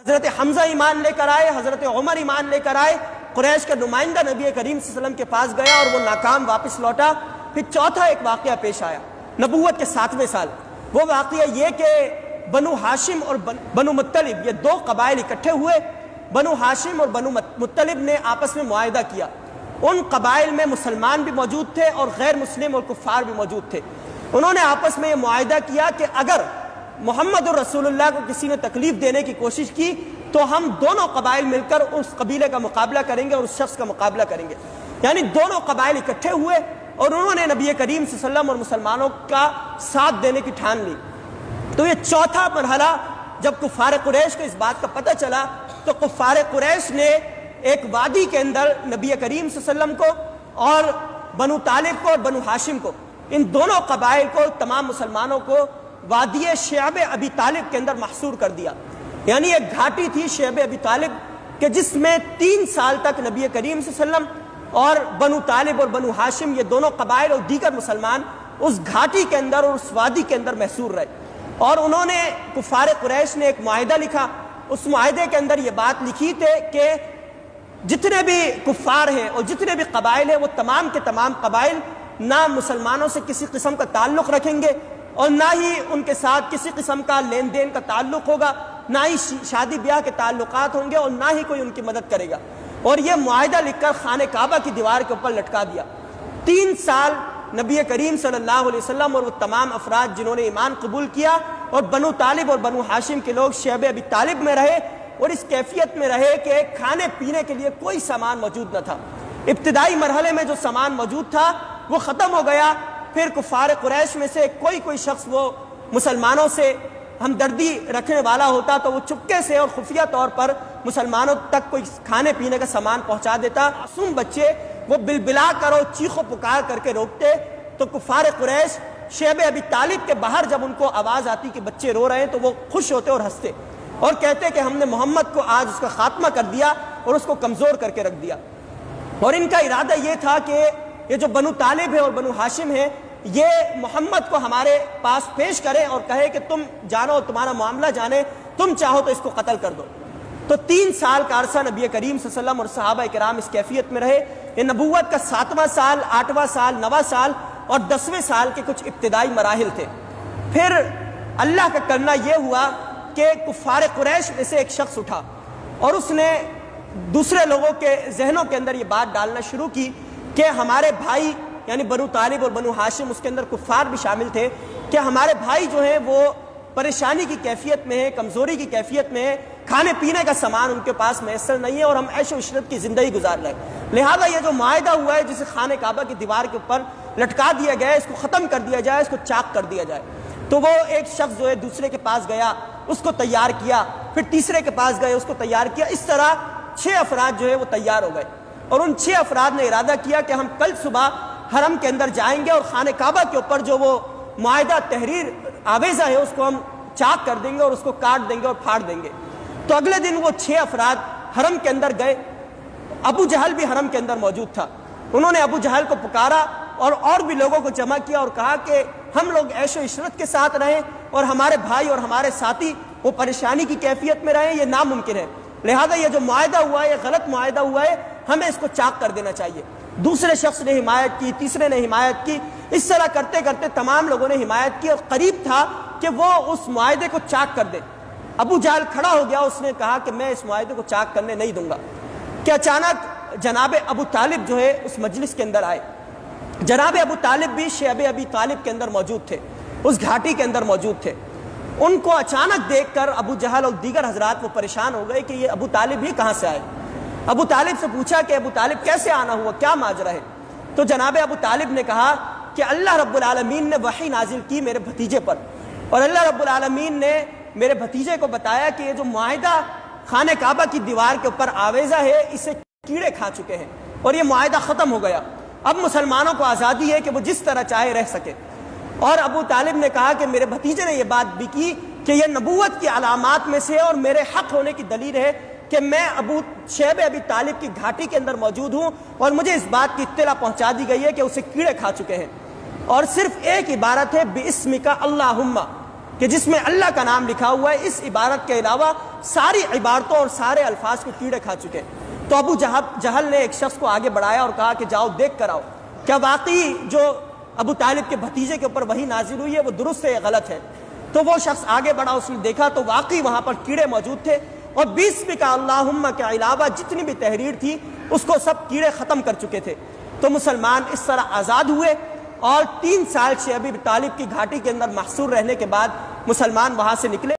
حضرت حمزہ ایمان لے کر آئے، حضرت عمر ایمان لے کر آئے، قریش کا نمائندہ نبی کریم صلی اللہ علیہ وسلم کے پاس گیا اور وہ ناکام واپس لوٹا۔ پھر چوتھا ایک واقعہ پیش آیا نبوت کے 7ویں سال۔ وہ واقعہ یہ کہ بنو ہاشم اور بنو مطلب، یہ دو قبائل اکٹھے ہوئے۔ بنو ہاشم اور بنو مطلب نے آپس میں معاہدہ کیا۔ ان قبائل میں مسلمان بھی موجود تھے اور غیر مسلم اور کفار بھی موجود تھے۔ انہوں نے آپس میں یہ معاہدہ کیا کہ اگر محمد الرسول اللہ کو کسی نے تکلیف دینے کی کوشش کی تو ہم دونوں قبائل مل کر اس قبیلے کا مقابلہ کریں گے اور اس شخص کا مقابلہ کریں گے۔ یعنی دونوں قبائل اکٹھے ہوئے اور انہوں نے نبی کریم صلی اللہ علیہ وسلم اور مسلمانوں کا ساتھ دینے کی ٹھان لی۔ تو یہ چوتھا مرحلہ جب کفار قریش کو اس بات کا پتہ چلا تو کفار قریش نے ایک وادی کے اندر نبی کریم صلی اللہ علیہ وسلم کو اور بنو طالب کو اور بنو ہاشم کو، ان دونوں قبائل کو، تمام مسلمانوں کو وادی شعب ابی طالب کے اندر محصور کر دیا۔ یعنی ایک گھاٹی تھی شعب ابی طالب کہ جس میں 3 سال تک نبی کریم صلی اللہ علیہ وسلم اور بنو طالب اور بنو ہاشم، یہ دونوں قبائل اور دیگر مسلمان اس گھاٹی کے اندر اور اس وادی کے اندر محصور رہے۔ اور انہوں نے، کفار قریش نے ایک معاہدہ لکھا۔ اس معاہدے کے اندر یہ بات لکھی تھی کہ جتنے بھی کفار ہیں اور جتنے بھی قبائل ہیں وہ تمام کے تمام قبائل نہ مسلمانوں سے کسی قسم کا تعلق رکھیں گے اور نہ ہی ان کے ساتھ کسی قسم کا لین دین کا تعلق ہوگا، نہ ہی شادی بیاہ کے تعلقات ہوں گے اور نہ ہی کوئی ان کی مدد کرے گا۔ اور یہ معاہدہ لکھ کر خانہ کعبہ کی دیوار کے اوپر لٹکا دیا۔ 3 سال نبی کریم صلی اللہ علیہ وسلم اور وہ تمام افراد جنہوں نے ایمان قبول کیا اور بنو طالب اور بنو ہاشم کے لوگ شعب ابی طالب میں رہے اور اس کیفیت میں رہے کہ کھانے پینے کے لیے کوئی سامان موجود نہ تھا۔ ابتدائی مرحلے میں جو سامان موجود تھا وہ ختم ہو گیا۔ پھر کفار قریش میں سے کوئی شخص وہ مسلمانوں سے ہمدردی رکھنے والا ہوتا تو وہ چپکے سے اور خفیہ طور پر مسلمانوں تک کوئی کھانے پینے کا سامان پہنچا دیتا۔ معصوم بچے وہ بلبلا کر اور چیخ و پکار کر کے روکتے تو کفار قریش شعب ابی طالب کے باہر جب ان کو آواز آتی کہ بچے رو رہے ہیں تو وہ خوش ہوتے اور ہنستے اور کہتے کہ ہم نے محمد کو آج اس کا خاتمہ کر دیا اور اس کو کمزور کر کے رکھ دیا۔ اور ان کا ارادہ یہ تھا کہ یہ جو بنو طالب ہے اور بنو ہاشم ہے یہ محمد کو ہمارے پاس پیش کرے اور کہے کہ تم جانو، تمہارا معاملہ جانے، تم چاہو تو اس کو قتل کر دو۔ تو 3 سال کا عرصہ نبی کریم صلی اللہ علیہ وسلم اور صحابہ کرام اس کیفیت میں رہے۔ یہ نبوت کا 7واں سال، 8واں سال، 9واں سال اور 10ویں سال کے کچھ ابتدائی مراحل تھے۔ پھر اللہ کا کرنا یہ ہوا کہ کفار قریش میں سے ایک شخص اٹھا اور اس نے دوسرے لوگوں کے ذہنوں کے اندر یہ بات ڈالنا شروع کی کہ ہمارے بھائی، یعنی بنو طالب اور بنو ہاشم، اس کے اندر کفار بھی شامل تھے، کہ ہمارے بھائی جو ہیں وہ پریشانی کی کیفیت میں ہیں، کمزوری کی کیفیت میں ہیں، کھانے پینے کا سامان ان کے پاس میسر نہیں ہے اور ہم عیش و عشرت کی زندگی گزار رہے ہیں۔ لہذا یہ جو معاہدہ ہوا ہے جسے خانہ کعبہ کی دیوار کے اوپر لٹکا دیا گیا ہے، اس کو ختم کر دیا جائے، اس کو چاک کر دیا جائے۔ تو وہ ایک شخص جو ہے دوسرے کے پاس گیا، اس کو تیار کیا، پھر تیسرے کے پاس گئے، اس کو تیار کیا۔ اس طرح 6 افراد جو ہے وہ تیار ہو گئے اور ان 6 افراد نے ارادہ کیا کہ ہم کل صبح حرم کے اندر جائیں گے اور خانہ کعبہ کے اوپر جو وہ معاہدہ تحریر آویزہ ہے اس کو ہم چاک کر دیں گے اور اس کو کاٹ دیں گے اور پھاڑ دیں گے۔ تو اگلے دن وہ 6 افراد حرم کے اندر گئے۔ ابو جہل بھی حرم کے اندر موجود تھا۔ انہوں نے ابو جہل کو پکارا اور بھی لوگوں کو جمع کیا اور کہا کہ ہم لوگ عیش و عشرت کے ساتھ رہیں اور ہمارے بھائی اور ہمارے ساتھی وہ پریشانی کی کیفیت میں رہیں، یہ ناممکن ہے۔ لہذا یہ جو معاہدہ ہوا ہے یہ غلط معاہدہ ہوا ہے، ہمیں اس کو چاک کر دینا چاہیے۔ دوسرے شخص نے حمایت کی، تیسرے نے حمایت کی، اس طرح کرتے کرتے تمام لوگوں نے حمایت کی اور قریب تھا کہ وہ اس معاہدے کو چاک کر دے۔ ابو جہل کھڑا ہو گیا، اس نے کہا کہ میں اس معاہدے کو چاک کرنے نہیں دوں گا کہ اچانک جناب ابو طالب جو ہے اس مجلس کے اندر آئے۔ جناب ابو طالب بھی شعب ابی طالب کے اندر موجود تھے، اس گھاٹی کے اندر موجود تھے۔ ان کو اچانک دیکھ کر ابو جہل اور دیگر حضرات وہ پریشان ہو گئے کہ یہ ابو طالب ہی کہاں سے آئے۔ ابو طالب سے پوچھا کہ ابو طالب کیسے آنا ہوا، کیا ماجرا ہے؟ تو جناب ابو طالب نے کہا کہ اللہ رب العالمین نے وحی نازل کی میرے بھتیجے پر اور اللہ رب العالمین نے میرے بھتیجے کو بتایا کہ یہ جو معاہدہ خانہ کعبہ کی دیوار کے اوپر آویزہ ہے اسے کیڑے کھا چکے ہیں اور یہ معاہدہ ختم ہو گیا۔ اب مسلمانوں کو آزادی ہے کہ وہ جس طرح چاہے رہ سکے۔ اور ابو طالب نے کہا کہ میرے بھتیجے نے یہ بات بھی کی کہ یہ نبوت کی علامات میں سے اور میرے حق ہونے کی دلیل ہے کہ میں شعب ابی طالب کی گھاٹی کے اندر موجود ہوں اور مجھے اس بات کی اطلاع پہنچا دی گئی ہے کہ اسے کیڑے کھا چکے ہیں اور صرف ایک عبارت ہے بِاسْمِکَ اللہم، کہ جس میں اللہ کا نام لکھا ہوا ہے، اس عبارت کے علاوہ ساری عبارتوں اور سارے الفاظ کو کیڑے کھا چکے۔ تو ابو جہل نے ایک شخص کو آگے بڑھایا اور کہا کہ جاؤ دیکھ کر آؤ، کیا واقعی جو ابو طالب کے بھتیجے کے اوپر وحی نازل ہوئی ہے وہ درست ہے یا غلط ہے؟ تو وہ شخص آگے بڑھا، اس نے دیکھا تو واقعی وہاں پر کیڑے موجود تھے، اور بسمک اللہم کے علاوہ جتنی بھی تحریر تھی اس کو سب کیڑے ختم کر چکے تھے۔ تو مسلمان اس طرح آزاد ہوئے، اور 3 سال سے ابی طالب کی گھاٹی کے اندر محصور رہنے کے بعد مسلمان وہاں سے نکلے۔